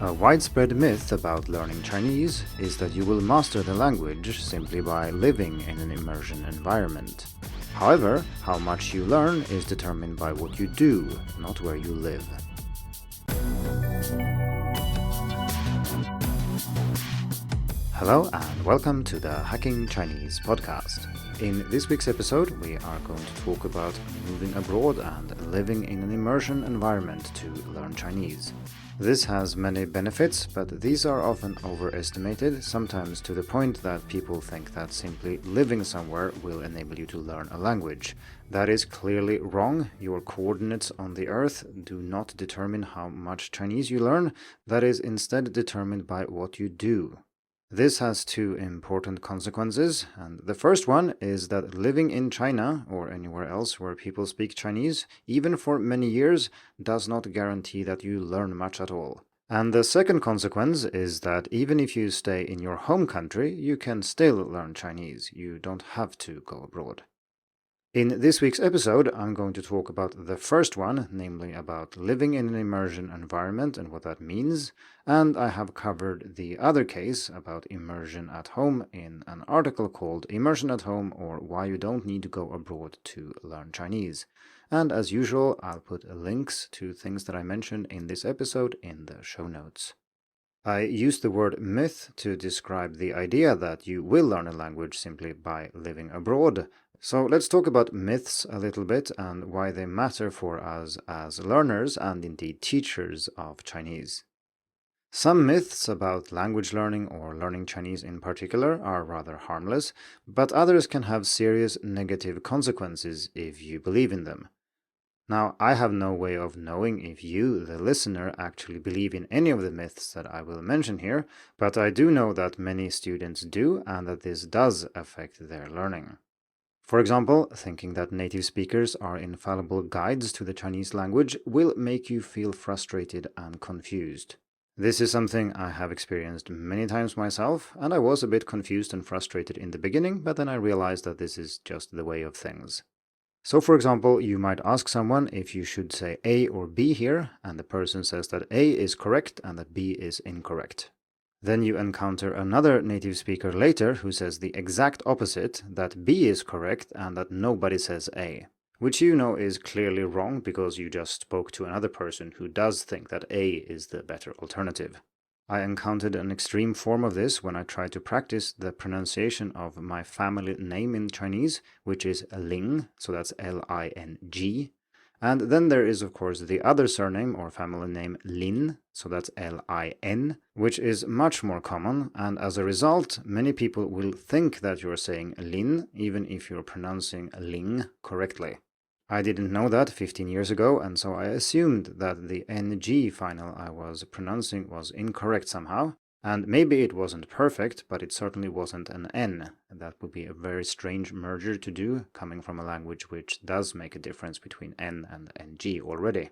A widespread myth about learning Chinese is that you will master the language simply by living in an immersion environment. However, how much you learn is determined by what you do, not where you live. Hello and welcome to the Hacking Chinese podcast. In this week's episode, we are going to talk about moving abroad and living in an immersion environment to learn Chinese. This has many benefits, but these are often overestimated, sometimes to the point that people think that simply living somewhere will enable you to learn a language. That is clearly wrong. Your coordinates on the earth do not determine how much Chinese you learn. That is instead determined by what you do. This has two important consequences, and the first one is that living in China, or anywhere else where people speak Chinese, even for many years, does not guarantee that you learn much at all. And the second consequence is that even if you stay in your home country, you can still learn Chinese. You don't have to go abroad. In this week's episode, I'm going to talk about the first one, namely about living in an immersion environment and what that means, and I have covered the other case about immersion at home in an article called Immersion at Home or Why You Don't Need to Go Abroad to Learn Chinese. And as usual, I'll put links to things that I mentioned in this episode in the show notes. I use the word myth to describe the idea that you will learn a language simply by living abroad. So let's talk about myths a little bit and why they matter for us as learners and indeed teachers of Chinese. Some myths about language learning or learning Chinese in particular are rather harmless, but others can have serious negative consequences if you believe in them. Now, I have no way of knowing if you, the listener, actually believe in any of the myths that I will mention here, but I do know that many students do and that this does affect their learning. For example, thinking that native speakers are infallible guides to the Chinese language will make you feel frustrated and confused. This is something I have experienced many times myself, and I was a bit confused and frustrated in the beginning, but then I realized that this is just the way of things. So, for example, you might ask someone if you should say A or B here, and the person says that A is correct and that B is incorrect. Then you encounter another native speaker later who says the exact opposite, that B is correct and that nobody says A, which you know is clearly wrong because you just spoke to another person who does think that A is the better alternative. I encountered an extreme form of this when I tried to practice the pronunciation of my family name in Chinese, which is Ling, so that's L-I-N-G. And then there is, of course, the other surname or family name Lin, so that's L-I-N, which is much more common, and as a result, many people will think that you're saying Lin, even if you're pronouncing Ling correctly. I didn't know that 15 years ago, and so I assumed that the NG final I was pronouncing was incorrect somehow, and maybe it wasn't perfect, but it certainly wasn't an N. That would be a very strange merger to do, coming from a language which does make a difference between N and NG already.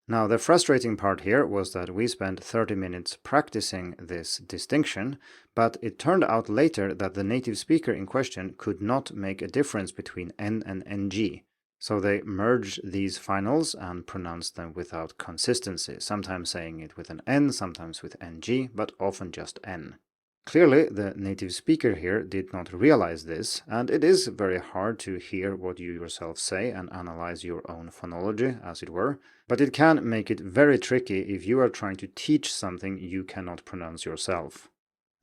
Now, the frustrating part here was that we spent 30 minutes practicing this distinction, but it turned out later that the native speaker in question could not make a difference between N and NG. So they merged these finals and pronounced them without consistency, sometimes saying it with an N, sometimes with NG, but often just N. Clearly, the native speaker here did not realize this, and it is very hard to hear what you yourself say and analyze your own phonology, as it were, but it can make it very tricky if you are trying to teach something you cannot pronounce yourself.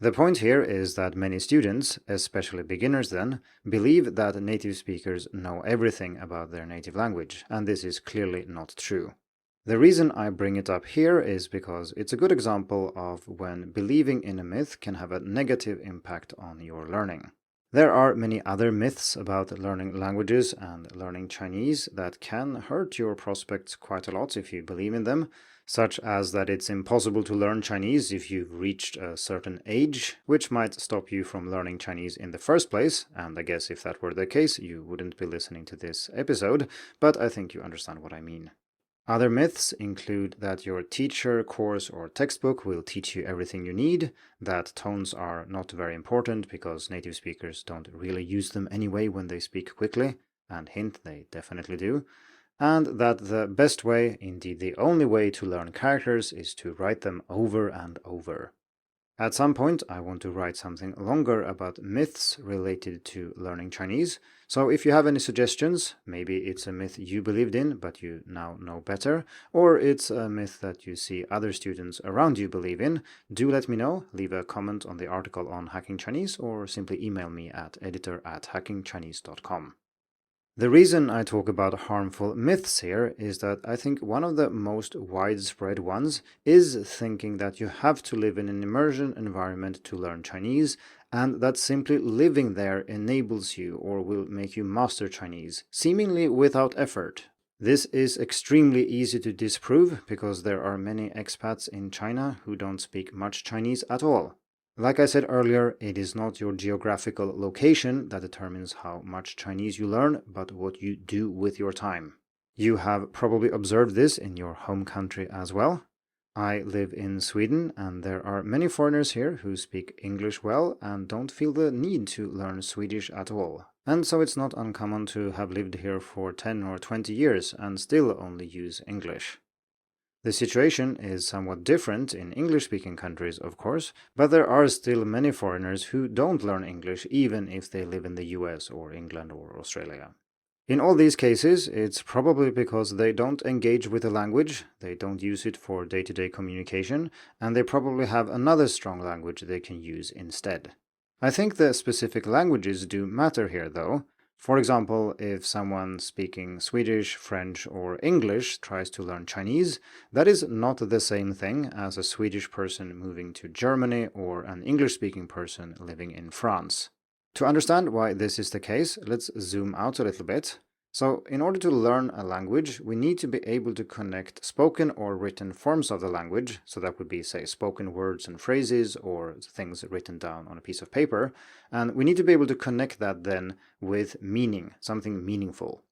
The point here is that many students, especially beginners then, believe that native speakers know everything about their native language, and this is clearly not true. The reason I bring it up here is because it's a good example of when believing in a myth can have a negative impact on your learning. There are many other myths about learning languages and learning Chinese that can hurt your prospects quite a lot if you believe in them, such as that it's impossible to learn Chinese if you've reached a certain age, which might stop you from learning Chinese in the first place, and I guess if that were the case, you wouldn't be listening to this episode, but I think you understand what I mean. Other myths include that your teacher, course, or textbook will teach you everything you need, that tones are not very important because native speakers don't really use them anyway when they speak quickly, and hint, they definitely do, and that the best way, indeed the only way to learn characters is to write them over and over. At some point, I want to write something longer about myths related to learning Chinese, so if you have any suggestions, maybe it's a myth you believed in but you now know better, or it's a myth that you see other students around you believe in, do let me know. Leave a comment on the article on Hacking Chinese or simply email me at editor@hackingchinese.com. The reason I talk about harmful myths here is that I think one of the most widespread ones is thinking that you have to live in an immersion environment to learn Chinese, and that simply living there enables you or will make you master Chinese, seemingly without effort. This is extremely easy to disprove because there are many expats in China who don't speak much Chinese at all. Like I said earlier, it is not your geographical location that determines how much Chinese you learn, but what you do with your time. You have probably observed this in your home country as well. I live in Sweden, and there are many foreigners here who speak English well and don't feel the need to learn Swedish at all. And so it's not uncommon to have lived here for 10 or 20 years and still only use English. The situation is somewhat different in English-speaking countries, of course, but there are still many foreigners who don't learn English even if they live in the US or England or Australia. In all these cases, it's probably because they don't engage with the language, they don't use it for day-to-day communication, and they probably have another strong language they can use instead. I think the specific languages do matter here, though. For example, if someone speaking Swedish, French, or English tries to learn Chinese, that is not the same thing as a Swedish person moving to Germany or an English-speaking person living in France. To understand why this is the case, let's zoom out a little bit. So, in order to learn a language, we need to be able to connect spoken or written forms of the language, so that would be, say, spoken words and phrases or things written down on a piece of paper, and we need to be able to connect that then with meaning, something meaningful.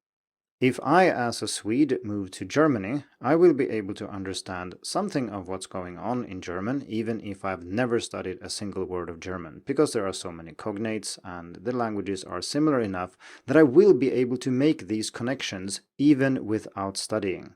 If I, as a Swede, move to Germany, I will be able to understand something of what's going on in German, even if I've never studied a single word of German, because there are so many cognates and the languages are similar enough that I will be able to make these connections even without studying.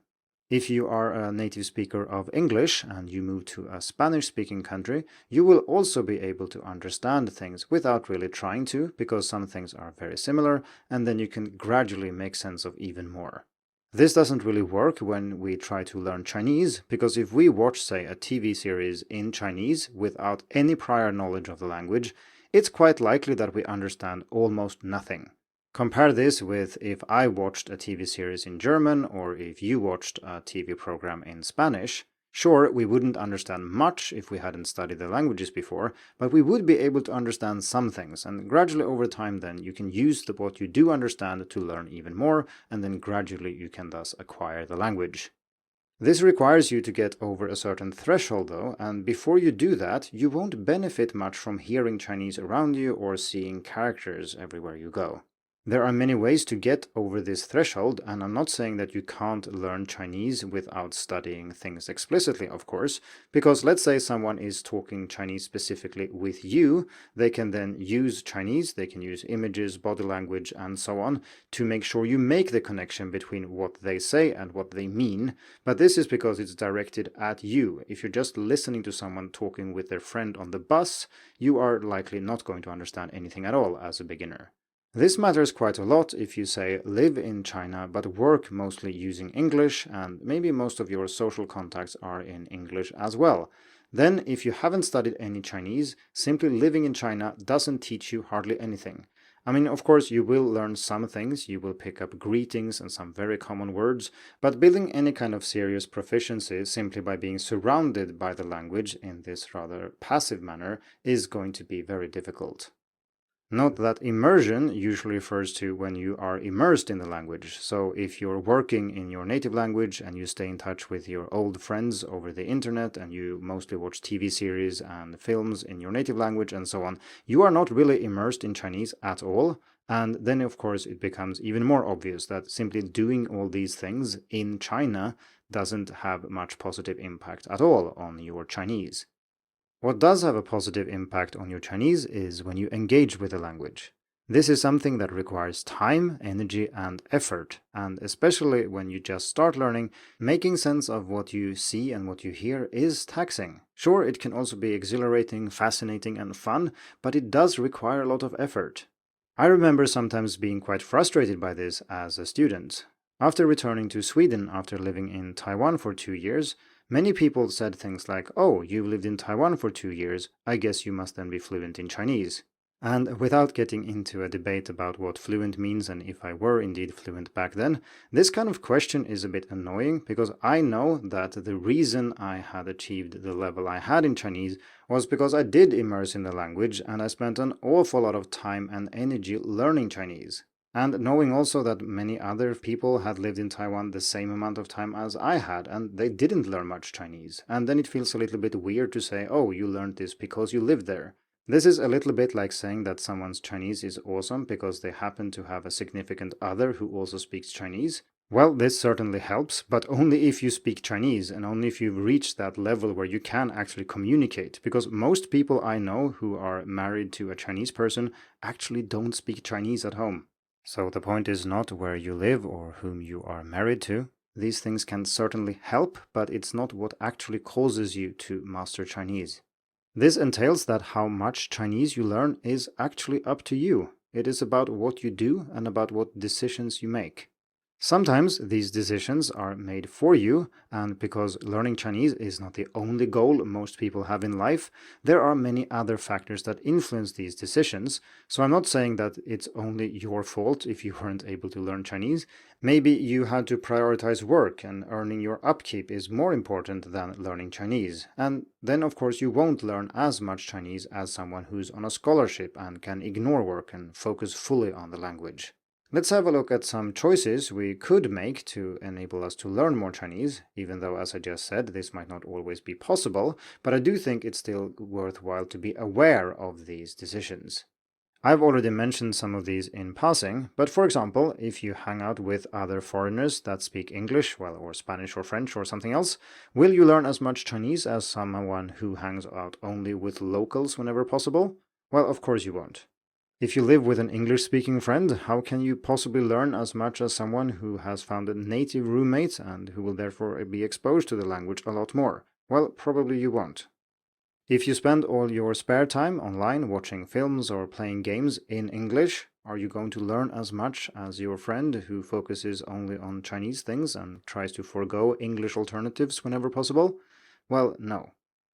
If you are a native speaker of English and you move to a Spanish-speaking country, you will also be able to understand things without really trying to, because some things are very similar, and then you can gradually make sense of even more. This doesn't really work when we try to learn Chinese, because if we watch, say, a TV series in Chinese without any prior knowledge of the language, it's quite likely that we understand almost nothing. Compare this with if I watched a TV series in German or if you watched a TV program in Spanish. Sure, we wouldn't understand much if we hadn't studied the languages before, but we would be able to understand some things, and gradually over time then you can use what you do understand to learn even more, and then gradually you can thus acquire the language. This requires you to get over a certain threshold though, and before you do that, you won't benefit much from hearing Chinese around you or seeing characters everywhere you go. There are many ways to get over this threshold, and I'm not saying that you can't learn Chinese without studying things explicitly, of course, because let's say someone is talking Chinese specifically with you, they can then use Chinese, they can use images, body language, and so on, to make sure you make the connection between what they say and what they mean, but this is because it's directed at you. If you're just listening to someone talking with their friend on the bus, you are likely not going to understand anything at all as a beginner. This matters quite a lot if you, say, live in China but work mostly using English and maybe most of your social contacts are in English as well. Then, if you haven't studied any Chinese, simply living in China doesn't teach you hardly anything. I mean, of course, you will learn some things, you will pick up greetings and some very common words, but building any kind of serious proficiency simply by being surrounded by the language in this rather passive manner is going to be very difficult. Note that immersion usually refers to when you are immersed in the language. So if you're working in your native language and you stay in touch with your old friends over the internet and you mostly watch TV series and films in your native language and so on, you are not really immersed in Chinese at all. And then, of course, it becomes even more obvious that simply doing all these things in China doesn't have much positive impact at all on your Chinese. What does have a positive impact on your Chinese is when you engage with the language. This is something that requires time, energy, and effort, and especially when you just start learning, making sense of what you see and what you hear is taxing. Sure, it can also be exhilarating, fascinating, and fun, but it does require a lot of effort. I remember sometimes being quite frustrated by this as a student. After returning to Sweden after living in Taiwan for 2 years, many people said things like, "Oh, you've lived in Taiwan for 2 years, I guess you must then be fluent in Chinese." And without getting into a debate about what fluent means and if I were indeed fluent back then, this kind of question is a bit annoying because I know that the reason I had achieved the level I had in Chinese was because I did immerse in the language and I spent an awful lot of time and energy learning Chinese. And knowing also that many other people had lived in Taiwan the same amount of time as I had, and they didn't learn much Chinese. And then it feels a little bit weird to say, "Oh, you learned this because you lived there." This is a little bit like saying that someone's Chinese is awesome because they happen to have a significant other who also speaks Chinese. Well, this certainly helps, but only if you speak Chinese and only if you've reached that level where you can actually communicate, because most people I know who are married to a Chinese person actually don't speak Chinese at home. So the point is not where you live or whom you are married to. These things can certainly help, but it's not what actually causes you to master Chinese. This entails that how much Chinese you learn is actually up to you. It is about what you do and about what decisions you make. Sometimes these decisions are made for you, and because learning Chinese is not the only goal most people have in life, there are many other factors that influence these decisions. So I'm not saying that it's only your fault if you weren't able to learn Chinese. Maybe you had to prioritize work and earning your upkeep is more important than learning Chinese. And then of course you won't learn as much Chinese as someone who's on a scholarship and can ignore work and focus fully on the language. Let's have a look at some choices we could make to enable us to learn more Chinese, even though, as I just said, this might not always be possible, but I do think it's still worthwhile to be aware of these decisions. I've already mentioned some of these in passing, but for example, if you hang out with other foreigners that speak English, well, or Spanish or French or something else, will you learn as much Chinese as someone who hangs out only with locals whenever possible? Well, of course you won't. If you live with an English-speaking friend, how can you possibly learn as much as someone who has found a native roommate and who will therefore be exposed to the language a lot more? Well, probably you won't. If you spend all your spare time online watching films or playing games in English, are you going to learn as much as your friend who focuses only on Chinese things and tries to forego English alternatives whenever possible? Well, no.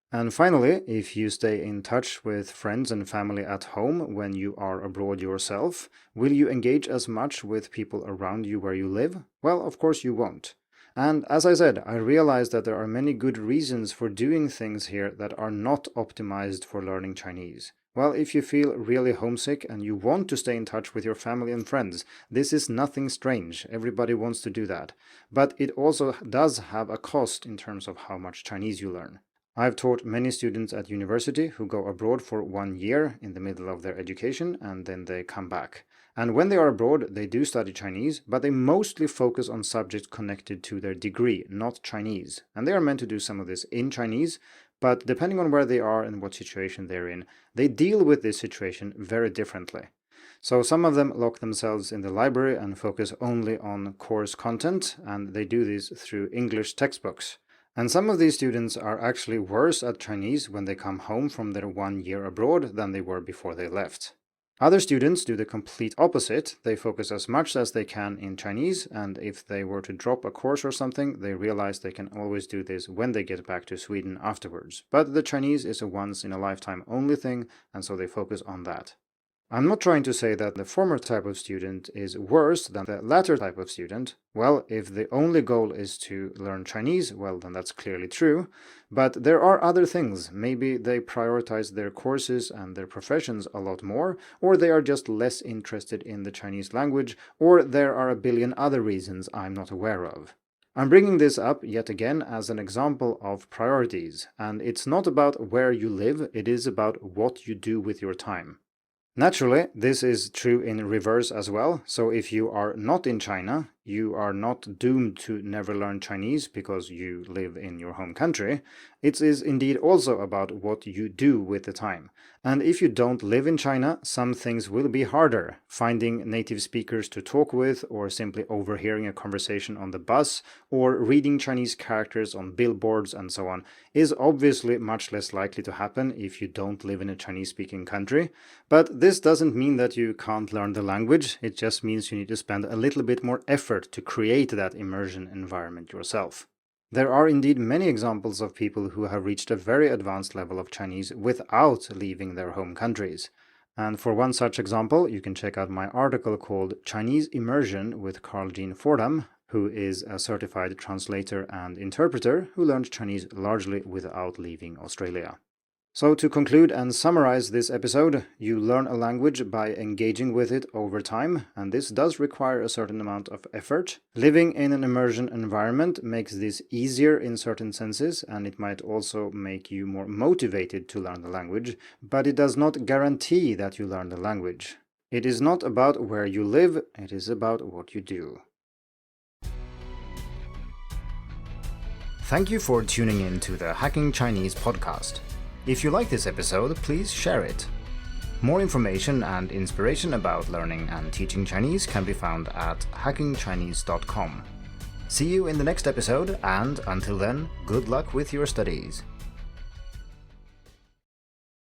And finally, if you stay in touch with friends and family at home when you are abroad yourself, will you engage as much with people around you where you live? Well, of course you won't. And as I said, I realize that there are many good reasons for doing things here that are not optimized for learning Chinese. Well, if you feel really homesick and you want to stay in touch with your family and friends, this is nothing strange. Everybody wants to do that. But it also does have a cost in terms of how much Chinese you learn. I've taught many students at university who go abroad for 1 year in the middle of their education and then they come back. And when they are abroad, they do study Chinese, but they mostly focus on subjects connected to their degree, not Chinese. And they are meant to do some of this in Chinese, but depending on where they are and what situation they're in, they deal with this situation very differently. So some of them lock themselves in the library and focus only on course content, and they do this through English textbooks. And some of these students are actually worse at Chinese when they come home from their 1 year abroad than they were before they left. Other students do the complete opposite. They focus as much as they can in Chinese, and if they were to drop a course or something, they realize they can always do this when they get back to Sweden afterwards. But the Chinese is a once-in-a-lifetime only thing, and so they focus on that. I'm not trying to say that the former type of student is worse than the latter type of student. Well, if the only goal is to learn Chinese, well, then that's clearly true. But there are other things. Maybe they prioritize their courses and their professions a lot more, or they are just less interested in the Chinese language, or there are a billion other reasons I'm not aware of. I'm bringing this up yet again as an example of priorities, and it's not about where you live, it is about what you do with your time. Naturally, this is true in reverse as well, so if you are not in China, you are not doomed to never learn Chinese because you live in your home country. It is indeed also about what you do with the time. And if you don't live in China, some things will be harder. Finding native speakers to talk with, or simply overhearing a conversation on the bus, or reading Chinese characters on billboards and so on, is obviously much less likely to happen if you don't live in a Chinese-speaking country. But this doesn't mean that you can't learn the language. It just means you need to spend a little bit more effort to create that immersion environment yourself. There are indeed many examples of people who have reached a very advanced level of Chinese without leaving their home countries. And for one such example, you can check out my article called Chinese Immersion with Carl Jean Fordham, who is a certified translator and interpreter who learned Chinese largely without leaving Australia. So to conclude and summarize this episode, you learn a language by engaging with it over time, and this does require a certain amount of effort. Living in an immersion environment makes this easier in certain senses, and it might also make you more motivated to learn the language, but it does not guarantee that you learn the language. It is not about where you live, it is about what you do. Thank you for tuning in to the Hacking Chinese podcast. If you like this episode, please share it. More information and inspiration about learning and teaching Chinese can be found at hackingchinese.com. See you in the next episode, and until then, good luck with your studies.